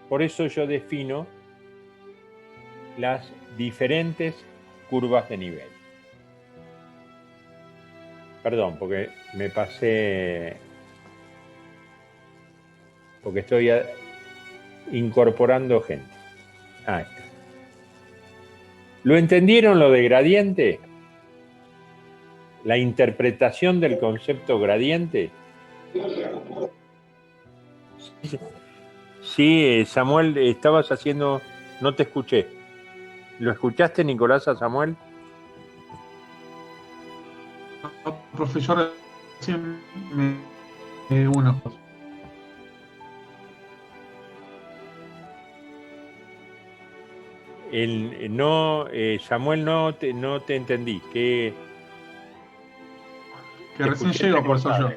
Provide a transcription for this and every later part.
Por eso yo defino las diferentes curvas de nivel. Perdón, porque me pasé, porque estoy incorporando gente. Ahí está. ¿Lo entendieron lo de gradiente? La interpretación del concepto gradiente. Sí, Samuel, estabas haciendo, no te escuché. ¿Lo escuchaste, Nicolás, a Samuel? Profesor, recién uno. No, Samuel, no te entendí. Que Que te recién escuché llego, profesor, entrecortado. yo.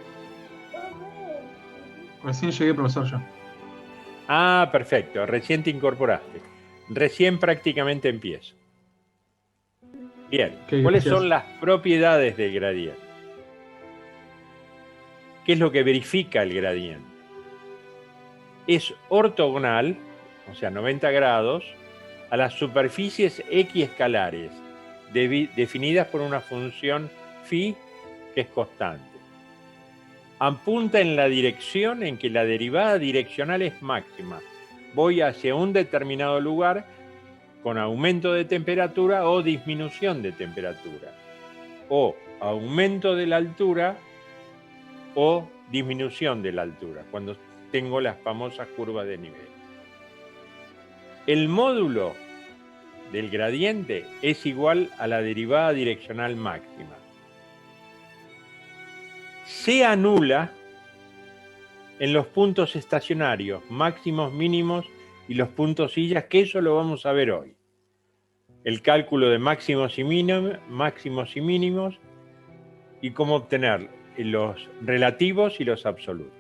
Recién llegué, profesor, yo. Ah, perfecto. Recién te incorporaste. Recién prácticamente empiezo. Bien. Ok, ¿Cuáles gracias. son las propiedades del gradiente? ¿Qué es lo que verifica el gradiente? Es ortogonal, o sea, 90 grados, a las superficies X escalares, definidas por una función phi que es constante. Apunta en la dirección en que la derivada direccional es máxima. Voy hacia un determinado lugar con aumento de temperatura o disminución de temperatura, o aumento de la altura o disminución de la altura, cuando tengo las famosas curvas de nivel. El módulo del gradiente es igual a la derivada direccional máxima. Se anula en los puntos estacionarios, máximos, mínimos y los puntos sillas, que eso lo vamos a ver hoy. El cálculo de máximos y mínimos y cómo obtener los relativos y los absolutos.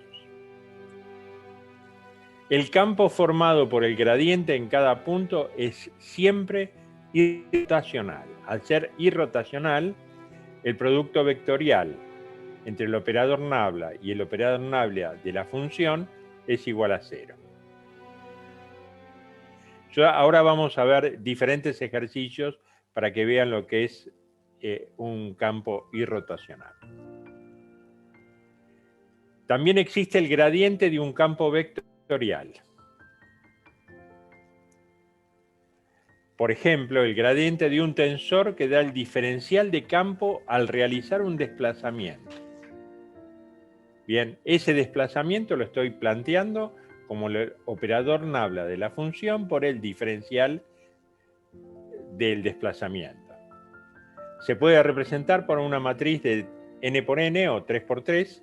El campo formado por el gradiente en cada punto es siempre irrotacional. Al ser irrotacional, el producto vectorial entre el operador nabla y el operador nabla de la función es igual a 0. Ahora vamos a ver diferentes ejercicios para que vean lo que es un campo irrotacional. También existe el gradiente de un campo vectorial. Por ejemplo, el gradiente de un tensor que da el diferencial de campo al realizar un desplazamiento. Bien, ese desplazamiento lo estoy planteando como el operador nabla de la función por el diferencial del desplazamiento. Se puede representar por una matriz de n por n o 3 por 3,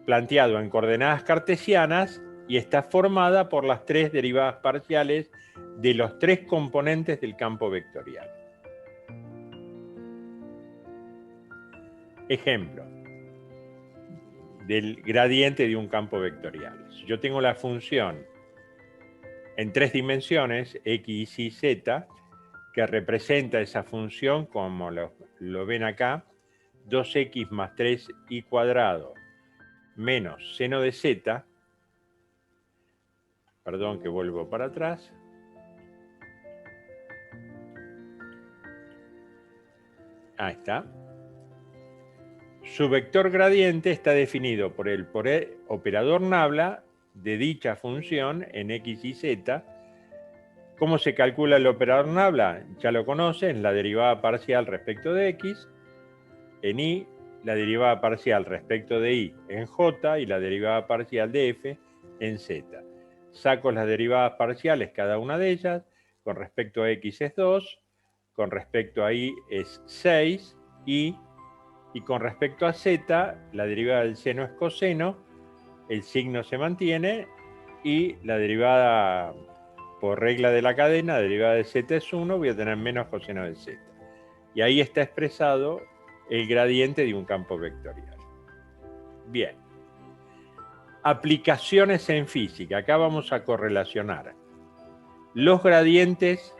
planteado en coordenadas cartesianas y está formada por las tres derivadas parciales de los tres componentes del campo vectorial. Ejemplo del gradiente de un campo vectorial. Si yo tengo la función en 3 dimensiones, x, y, z, que representa esa función, como lo ven acá, 2x más 3y cuadrado menos seno de z, perdón que vuelvo para atrás, ahí está. Su vector gradiente está definido por el operador nabla de dicha función en x y z. ¿Cómo se calcula el operador nabla? Ya lo conocen, la derivada parcial respecto de x, en y, la derivada parcial respecto de y en j y la derivada parcial de f en z. Saco las derivadas parciales, cada una de ellas, con respecto a x es 2, con respecto a y es 6, y con respecto a z, la derivada del seno es coseno, el signo se mantiene, y la derivada por regla de la cadena, la derivada de z es 1, voy a tener menos coseno de z. Y ahí está expresado el gradiente de un campo vectorial. Bien. Aplicaciones en física. Acá vamos a correlacionar los gradientes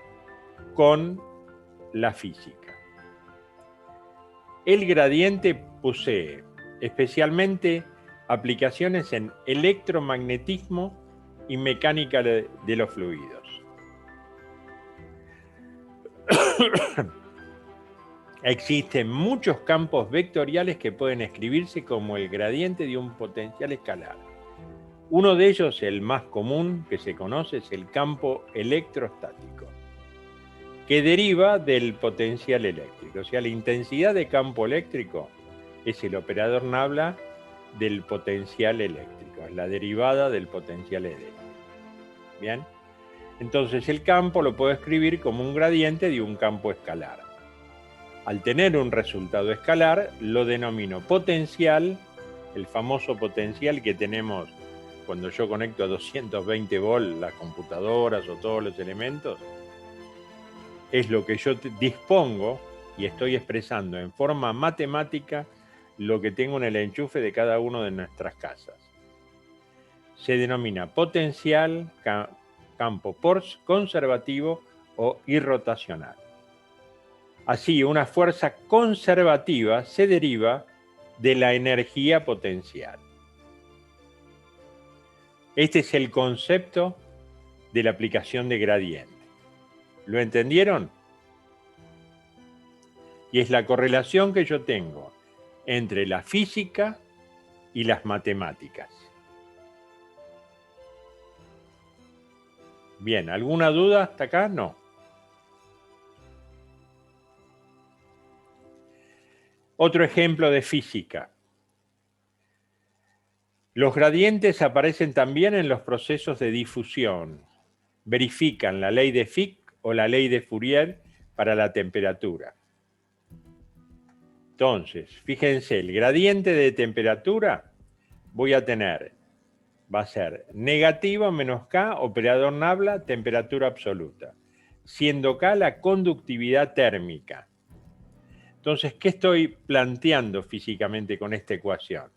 con la física. El gradiente posee especialmente aplicaciones en electromagnetismo y mecánica de los fluidos. Existen muchos campos vectoriales que pueden escribirse como el gradiente de un potencial escalar. Uno de ellos, el más común que se conoce, es el campo electrostático, que deriva del potencial eléctrico. O sea, la intensidad de campo eléctrico es el operador Nabla del potencial eléctrico, es la derivada del potencial eléctrico. Bien, entonces el campo lo puedo escribir como un gradiente de un campo escalar. Al tener un resultado escalar, lo denomino potencial, el famoso potencial que tenemos cuando yo conecto a 220 volts las computadoras o todos los elementos. Es lo que yo dispongo y estoy expresando en forma matemática lo que tengo en el enchufe de cada una de nuestras casas. Se denomina potencial, campo conservativo o irrotacional. Así, una fuerza conservativa se deriva de la energía potencial. Este es el concepto de la aplicación de gradiente. ¿Lo entendieron? Y es la correlación que yo tengo entre la física y las matemáticas. Bien, ¿alguna duda hasta acá? No. Otro ejemplo de física. Los gradientes aparecen también en los procesos de difusión. Verifican la ley de Fick o la ley de Fourier para la temperatura. Entonces, fíjense, el gradiente de temperatura va a ser negativo menos K, operador Nabla, temperatura absoluta, siendo K la conductividad térmica. Entonces, ¿qué estoy planteando físicamente con esta ecuación?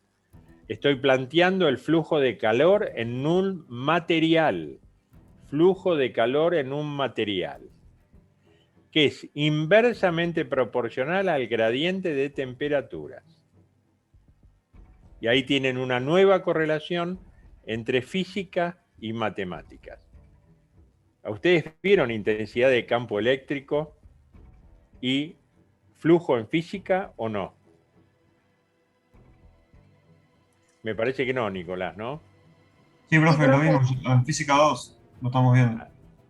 Estoy planteando el flujo de calor en un material. Flujo de calor en un material, que es inversamente proporcional al gradiente de temperaturas. Y ahí tienen una nueva correlación entre física y matemáticas. ¿Ustedes vieron intensidad de campo eléctrico y flujo en física o no? Me parece que no, Nicolás, ¿no? Sí, profe, lo vimos en Física 2, lo estamos viendo.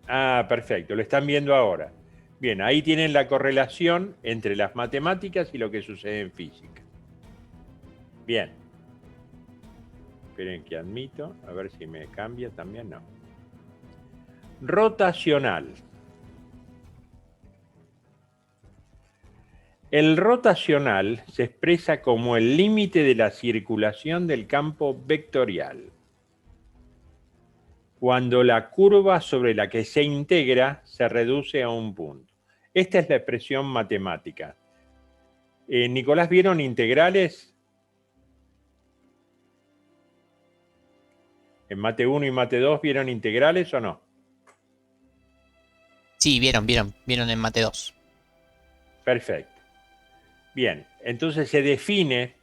Ah, perfecto, lo están viendo ahora. Bien, ahí tienen la correlación entre las matemáticas y lo que sucede en física. Bien. Esperen que admito, a ver si me cambia también, no. Rotacional. El rotacional se expresa como el límite de la circulación del campo vectorial, cuando la curva sobre la que se integra se reduce a un punto. Esta es la expresión matemática. Nicolás, ¿vieron integrales? ¿En mate 1 y mate 2 vieron integrales o no? Sí, vieron en mate 2. Perfecto. Bien, entonces se define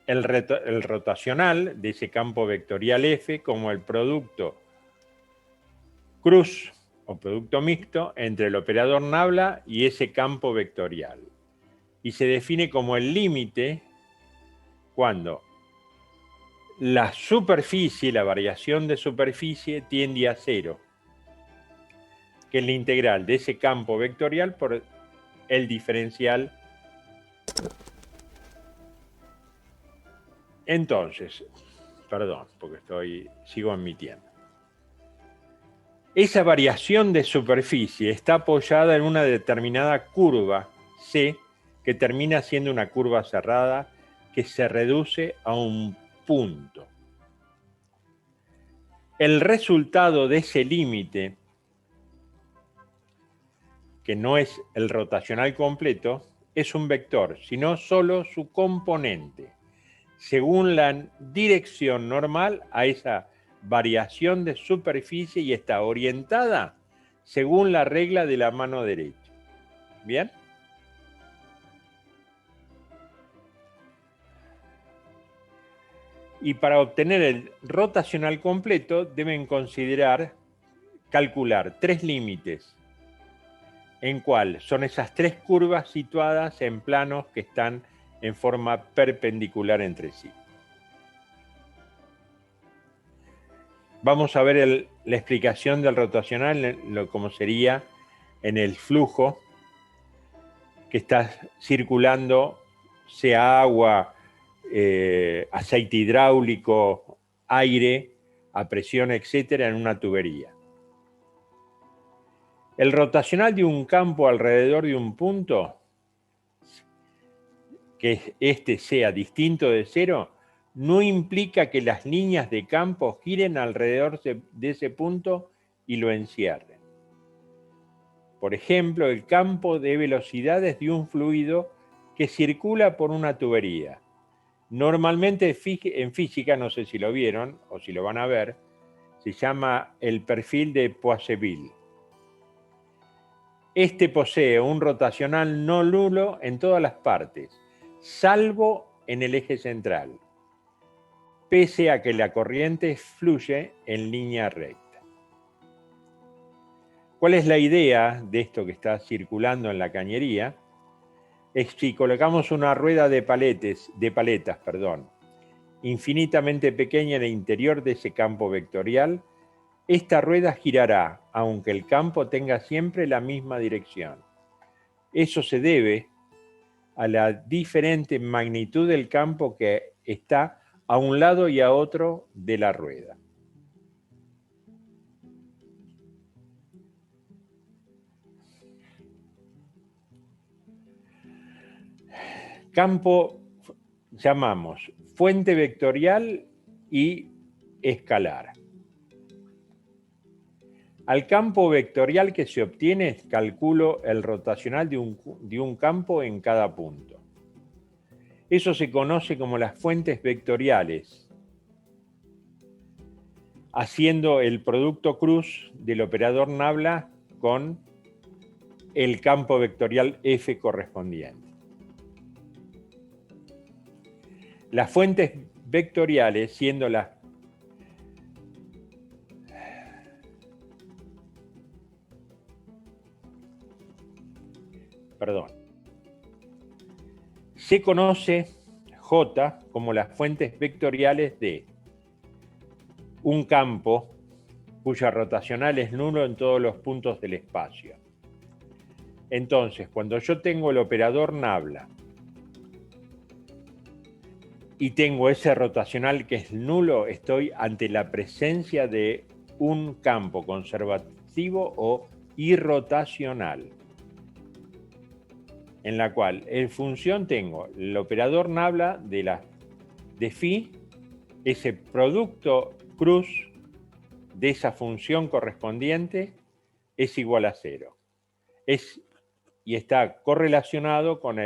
el rotacional de ese campo vectorial F como el producto cruz o producto mixto entre el operador Nabla y ese campo vectorial. Y se define como el límite cuando la superficie, la variación de superficie tiende a cero, que es la integral de ese campo vectorial por el diferencial. Entonces, perdón, porque sigo admitiendo. Esa variación de superficie está apoyada en una determinada curva C, que termina siendo una curva cerrada que se reduce a un punto. El resultado de ese límite, que no es el rotacional completo, es un vector, sino solo su componente, según la dirección normal a esa variación de superficie y está orientada según la regla de la mano derecha. ¿Bien? Y para obtener el rotacional completo deben calcular 3 límites, en cuál son esas 3 curvas situadas en planos que están en forma perpendicular entre sí. Vamos a ver la explicación del rotacional, como sería en el flujo que está circulando, sea agua, aceite hidráulico, aire, a presión, etcétera, en una tubería. El rotacional de un campo alrededor de un punto, que este sea distinto de cero, no implica que las líneas de campo giren alrededor de ese punto y lo encierren. Por ejemplo, el campo de velocidades de un fluido que circula por una tubería. Normalmente en física, no sé si lo vieron o si lo van a ver, se llama el perfil de Poiseuille. Este posee un rotacional no nulo en todas las partes, salvo en el eje central, pese a que la corriente fluye en línea recta. ¿Cuál es la idea de esto que está circulando en la cañería? Es si colocamos una rueda de paletas, infinitamente pequeña en el interior de ese campo vectorial, esta rueda girará, aunque el campo tenga siempre la misma dirección. Eso se debe a la diferente magnitud del campo que está a un lado y a otro de la rueda. Campo llamamos fuente vectorial y escalar. Al campo vectorial que se obtiene, calculo el rotacional de un campo en cada punto. Eso se conoce como las fuentes vectoriales, haciendo el producto cruz del operador Nabla con el campo vectorial F correspondiente. Las fuentes vectoriales, siendo las se conoce J como las fuentes vectoriales de un campo cuya rotacional es nulo en todos los puntos del espacio. Entonces, cuando yo tengo el operador Nabla y tengo ese rotacional que es nulo, estoy ante la presencia de un campo conservativo o irrotacional, en la cual en función tengo el operador Nabla de phi, ese producto cruz de esa función correspondiente es igual a 0. Y está correlacionado con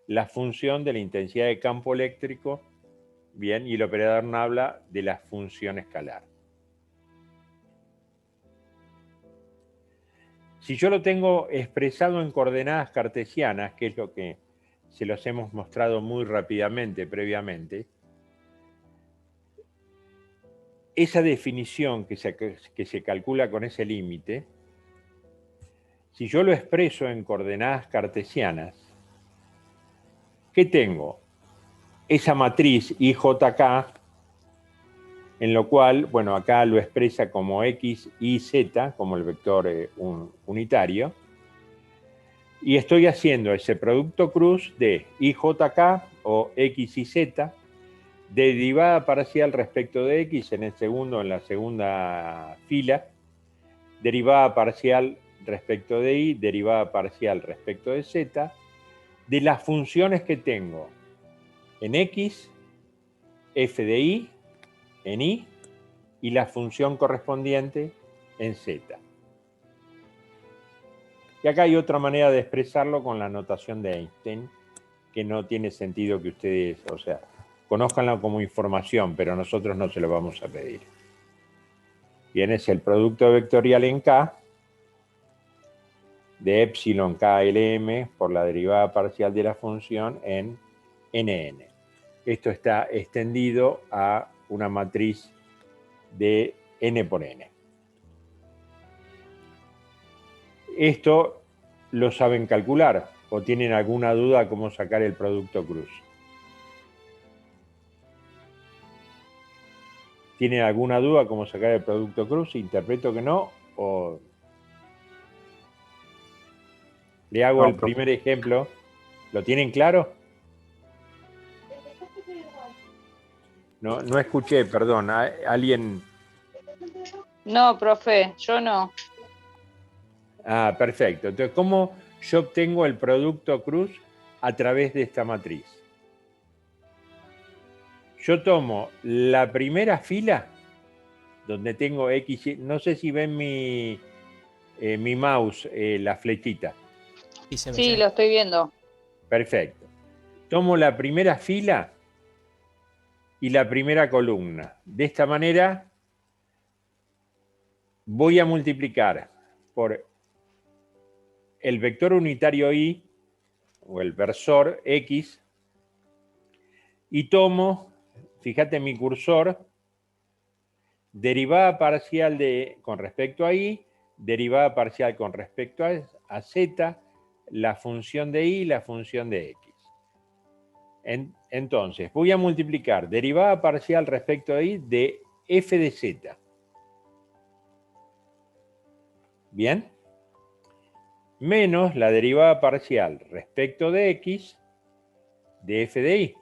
la función de la intensidad de campo eléctrico, bien, y el operador Nabla de la función escalar. Si yo lo tengo expresado en coordenadas cartesianas, que es lo que se los hemos mostrado muy rápidamente previamente, esa definición que se calcula con ese límite, si yo lo expreso en coordenadas cartesianas, ¿qué tengo? Esa matriz IJK, en lo cual, bueno, acá lo expresa como X, Y, Z, como el vector unitario, y estoy haciendo ese producto cruz de IJK o X y Z, derivada parcial respecto de X en la segunda fila, derivada parcial respecto de Y, derivada parcial respecto de Z, de las funciones que tengo en X, f de Y, en Y, y la función correspondiente en Z. Y acá hay otra manera de expresarlo con la notación de Einstein, que no tiene sentido que ustedes, conózcanla como información, pero nosotros no se lo vamos a pedir. Bien, es el producto vectorial en K de epsilon KLM por la derivada parcial de la función en NN. esto está extendido a una matriz de n por n. Esto lo saben calcular o tienen alguna duda cómo sacar el producto cruz. ¿Tienen alguna duda cómo sacar el producto cruz? Interpreto que no, o le hago el primer ejemplo. ¿Lo tienen claro? No escuché, perdón. ¿Alguien? No, profe, yo no. Ah, perfecto. Entonces, ¿cómo yo obtengo el producto cruz a través de esta matriz? Yo tomo la primera fila donde tengo X, Y, no sé si ven mi mouse, la flechita. Sí, lo estoy viendo. Perfecto. Tomo la primera fila y la primera columna. De esta manera voy a multiplicar por el vector unitario Y o el versor X y tomo, fíjate mi cursor, derivada parcial con respecto a Y, derivada parcial con respecto a Z, la función de Y y la función de X. Entonces, voy a multiplicar derivada parcial respecto a Y de f de Z. ¿Bien? Menos la derivada parcial respecto de X de f de Y.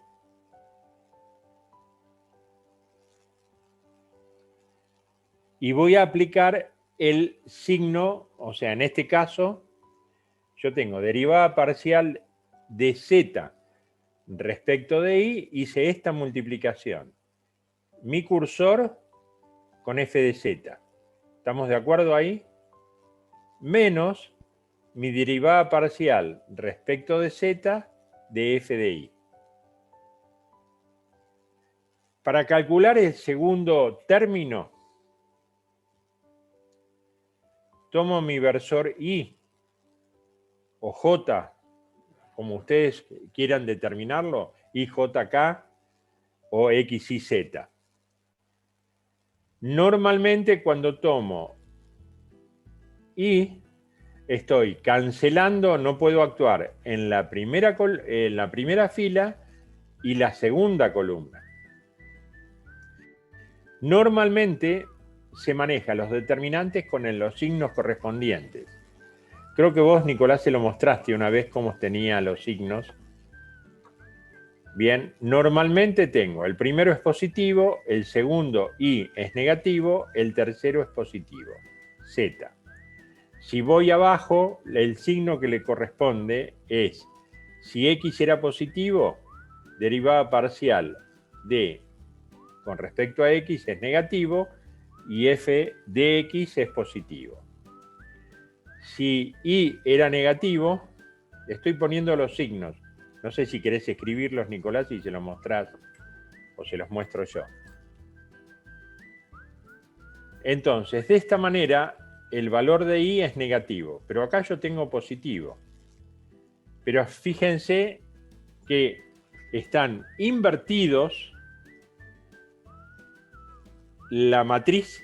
Y voy a aplicar el signo, o sea, en este caso, yo tengo derivada parcial de Z respecto de Y, hice esta multiplicación. Mi cursor con f de Z. ¿Estamos de acuerdo ahí? Menos mi derivada parcial respecto de Z de f de Y. Para calcular el segundo término, tomo mi versor Y o J, como ustedes quieran determinarlo, IJK o XYZ. Normalmente cuando tomo Y, estoy cancelando, no puedo actuar en la primera fila y la segunda columna. Normalmente se manejan los determinantes con los signos correspondientes. Creo que vos, Nicolás, se lo mostraste una vez cómo tenía los signos. Bien, normalmente tengo el primero es positivo, el segundo Y es negativo, el tercero es positivo, Z. Si voy abajo, el signo que le corresponde es, si X era positivo, derivada parcial de con respecto a X es negativo y f de X es positivo. Si Y era negativo, estoy poniendo los signos. No sé si querés escribirlos, Nicolás, y se los mostrás o se los muestro yo. Entonces, de esta manera, el valor de Y es negativo, pero acá yo tengo positivo. Pero fíjense que están invertidos la matriz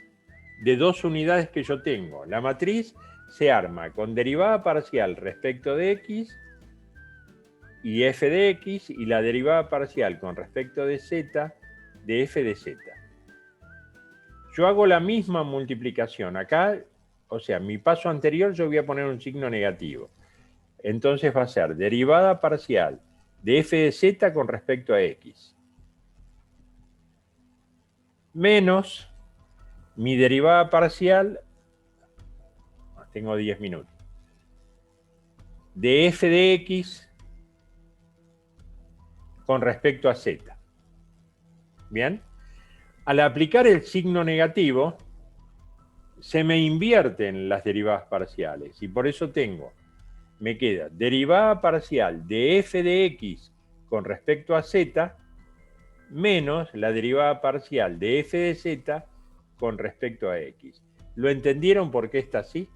de dos unidades que yo tengo. La matriz se arma con derivada parcial respecto de X y f de X y la derivada parcial con respecto de Z de f de Z. Yo hago la misma multiplicación. Acá, o sea, mi paso anterior yo voy a poner un signo negativo. Entonces va a ser derivada parcial de f de Z con respecto a X. Menos mi derivada parcial, tengo 10 minutos, de f de X con respecto a Z. ¿Bien? Al aplicar el signo negativo, se me invierten las derivadas parciales y por eso me queda derivada parcial de f de X con respecto a Z menos la derivada parcial de f de Z con respecto a X. ¿Lo entendieron por qué está así?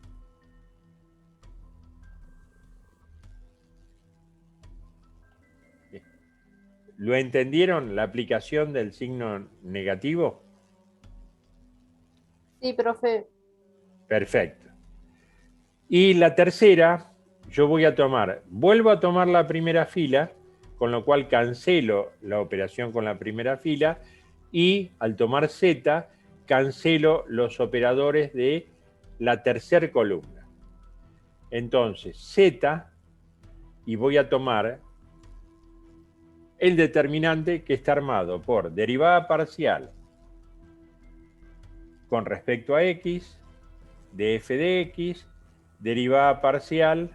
¿Lo entendieron la aplicación del signo negativo? Sí, profe. Perfecto. Y la tercera, yo vuelvo a tomar la primera fila, con lo cual cancelo la operación con la primera fila y al tomar Z, cancelo los operadores de la tercera columna. Entonces, Z, y voy a tomar el determinante que está armado por derivada parcial con respecto a X, de f de X, derivada parcial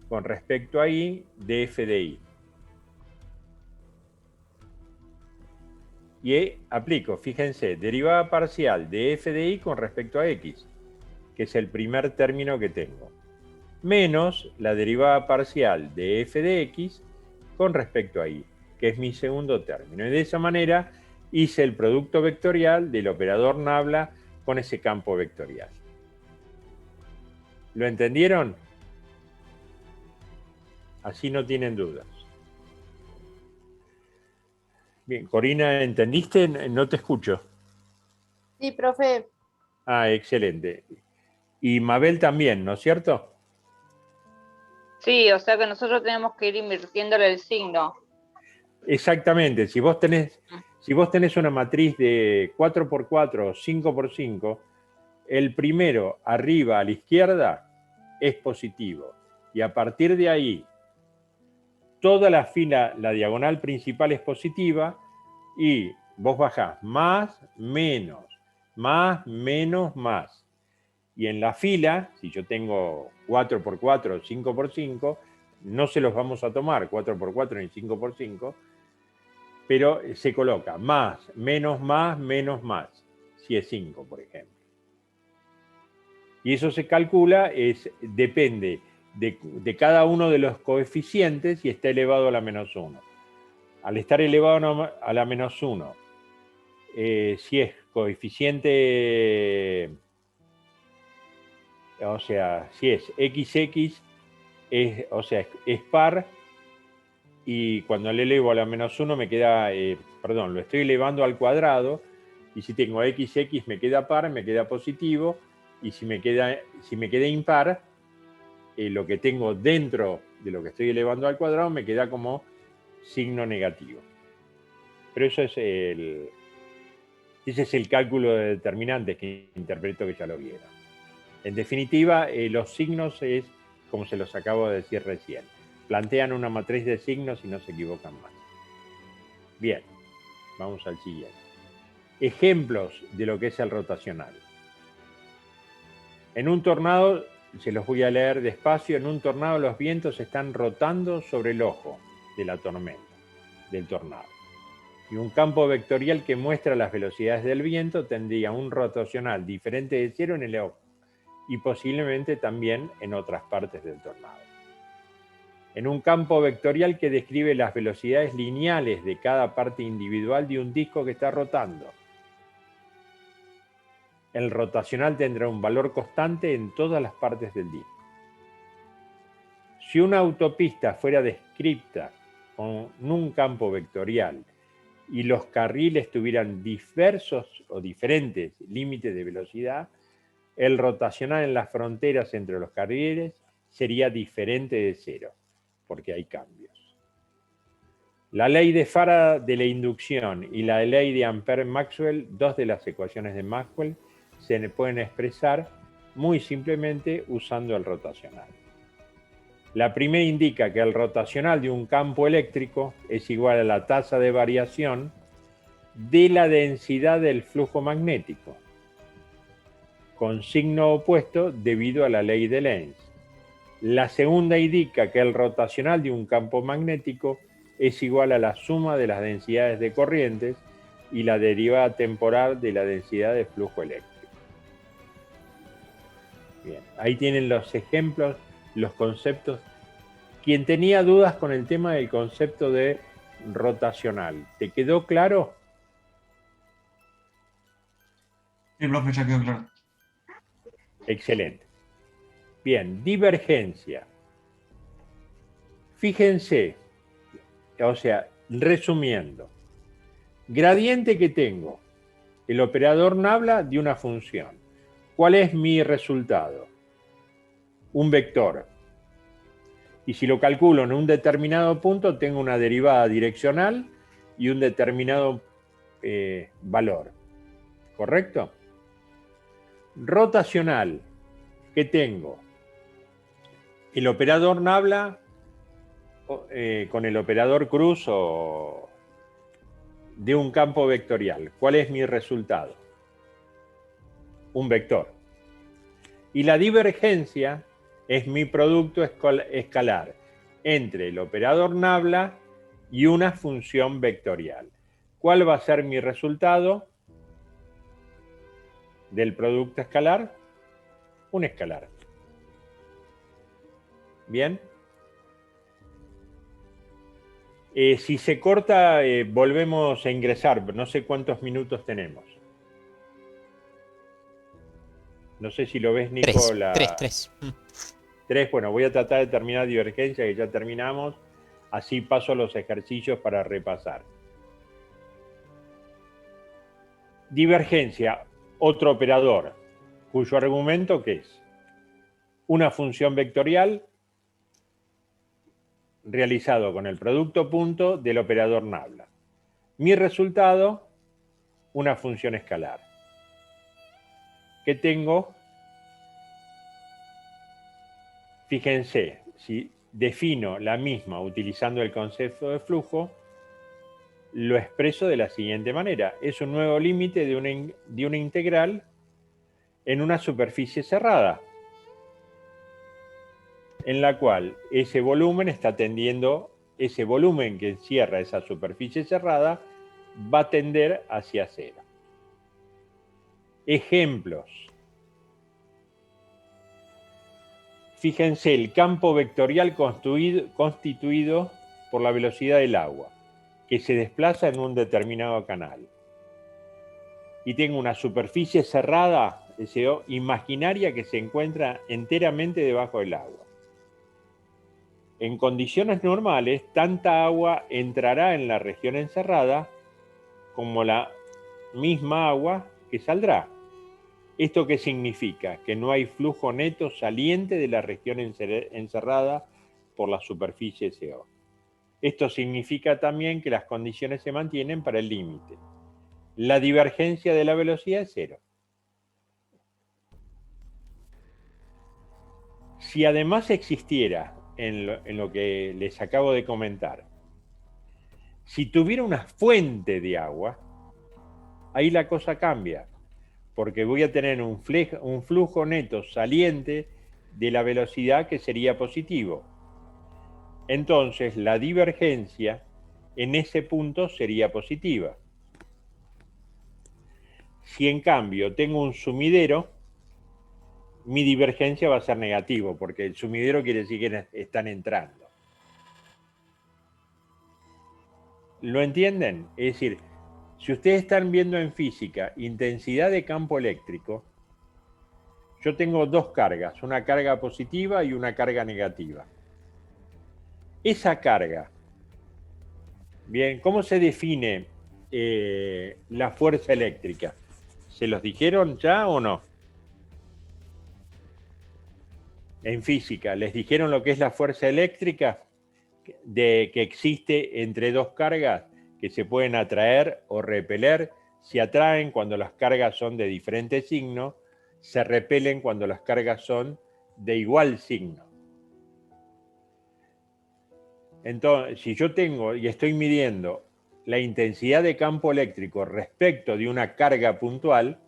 con respecto a Y, de f de Y. Y aplico, fíjense, derivada parcial de f de Y con respecto a X, que es el primer término que tengo, menos la derivada parcial de f de X con respecto a Y, que es mi segundo término. Y de esa manera hice el producto vectorial del operador Nabla con ese campo vectorial. ¿Lo entendieron? Así no tienen dudas. Bien, Corina, ¿entendiste? No te escucho. Sí, profe. Ah, excelente. Y Mabel también, ¿no es cierto? Sí, o sea que nosotros tenemos que ir invirtiéndole el signo. Exactamente. Si vos tenés una matriz de 4x4 o 5x5, el primero arriba a la izquierda es positivo. Y a partir de ahí, toda la fila, la diagonal principal es positiva y vos bajás más, menos, más, menos, más. Y en la fila, si yo tengo 4x4 o 5x5, no se los vamos a tomar 4x4 ni 5x5, pero se coloca más, menos, más, si es 5, por ejemplo. Y eso se calcula, depende de cada uno de los coeficientes y está elevado a la menos 1. Al estar elevado a la menos 1, si es coeficiente, o sea, si es XX, es par, y cuando le elevo a la menos 1 me queda, lo estoy elevando al cuadrado, y si tengo XX me queda par, me queda positivo, y si me queda impar, lo que tengo dentro de lo que estoy elevando al cuadrado me queda como signo negativo. Pero ese es el cálculo de determinantes que interpreto que ya lo vieron. En definitiva, los signos es como se los acabo de decir recién. Plantean una matriz de signos y no se equivocan más. Bien, vamos al siguiente. Ejemplos de lo que es el rotacional. En un tornado, se los voy a leer despacio, en un tornado los vientos están rotando sobre el ojo de la tormenta, del tornado. Y un campo vectorial que muestra las velocidades del viento tendría un rotacional diferente de cero en el ojo y posiblemente también en otras partes del tornado. En un campo vectorial que describe las velocidades lineales de cada parte individual de un disco que está rotando. El rotacional tendrá un valor constante en todas las partes del disco. Si una autopista fuera descrita con un campo vectorial y los carriles tuvieran diversos o diferentes límites de velocidad, el rotacional en las fronteras entre los carriles sería diferente de cero, porque hay cambios. La ley de Faraday de la inducción y la ley de Ampère-Maxwell, dos de las ecuaciones de Maxwell, se pueden expresar muy simplemente usando el rotacional. La primera indica que el rotacional de un campo eléctrico es igual a la tasa de variación de la densidad del flujo magnético, con signo opuesto debido a la ley de Lenz. La segunda indica que el rotacional de un campo magnético es igual a la suma de las densidades de corrientes y la derivada temporal de la densidad de flujo eléctrico. Bien, ahí tienen los ejemplos, los conceptos. Quien tenía dudas con el tema del concepto de rotacional, ¿te quedó claro? Sí, profe, ya quedó claro. Excelente. Bien, divergencia. Fíjense, o sea, Resumiendo, gradiente que tengo, el operador nabla de una función. ¿Cuál es mi resultado? Un vector. Y si lo calculo en un determinado punto, tengo una derivada direccional y un determinado valor. ¿Correcto? Rotacional, ¿qué tengo? El operador nabla con el operador cruz o de un campo vectorial. ¿Cuál es mi resultado? Un vector. Y la divergencia es mi producto escalar entre el operador nabla y una función vectorial. ¿Cuál va a ser mi resultado del producto escalar? Un escalar. ¿Bien? Si se corta, volvemos a ingresar, pero no sé cuántos minutos tenemos. No sé si lo ves, Nico. Tres. 3, bueno, voy a tratar de terminar divergencia, que ya terminamos. Así paso a los ejercicios para repasar. Divergencia, otro operador, cuyo argumento, ¿qué es? Una función vectorial realizado con el producto punto del operador nabla. Mi resultado, una función escalar. ¿Qué tengo? Fíjense, si defino la misma utilizando el concepto de flujo, lo expreso de la siguiente manera. Es un nuevo límite de una integral en una superficie cerrada, en la cual ese volumen está tendiendo, ese volumen que encierra esa superficie cerrada va a tender hacia cero. Ejemplos. Fíjense el campo vectorial constituido por la velocidad del agua, que se desplaza en un determinado canal. Y tengo una superficie cerrada, SO, imaginaria, que se encuentra enteramente debajo del agua. En condiciones normales, tanta agua entrará en la región encerrada como la misma agua que saldrá. ¿Esto qué significa? Que no hay flujo neto saliente de la región encerrada por la superficie SO. Esto significa también que las condiciones se mantienen para el límite. La divergencia de la velocidad es cero. Si además existiera, en lo que les acabo de comentar, si tuviera una fuente de agua, ahí la cosa cambia, porque voy a tener un flujo neto saliente de la velocidad que sería positivo. Entonces, la divergencia en ese punto sería positiva. Si en cambio tengo un sumidero, mi divergencia va a ser negativo, porque el sumidero quiere decir que están entrando. ¿Lo entienden? Es decir, si ustedes están viendo en física intensidad de campo eléctrico, yo tengo dos cargas, una carga positiva y una carga negativa. Esa carga, bien, ¿cómo se define la fuerza eléctrica? ¿Se los dijeron ya o no? En física, ¿les dijeron lo que es la fuerza eléctrica? Que existe entre dos cargas que se pueden atraer o repeler. Se atraen cuando las cargas son de diferente signo, se repelen cuando las cargas son de igual signo. Entonces, si yo tengo y estoy midiendo la intensidad de campo eléctrico respecto de una carga puntual,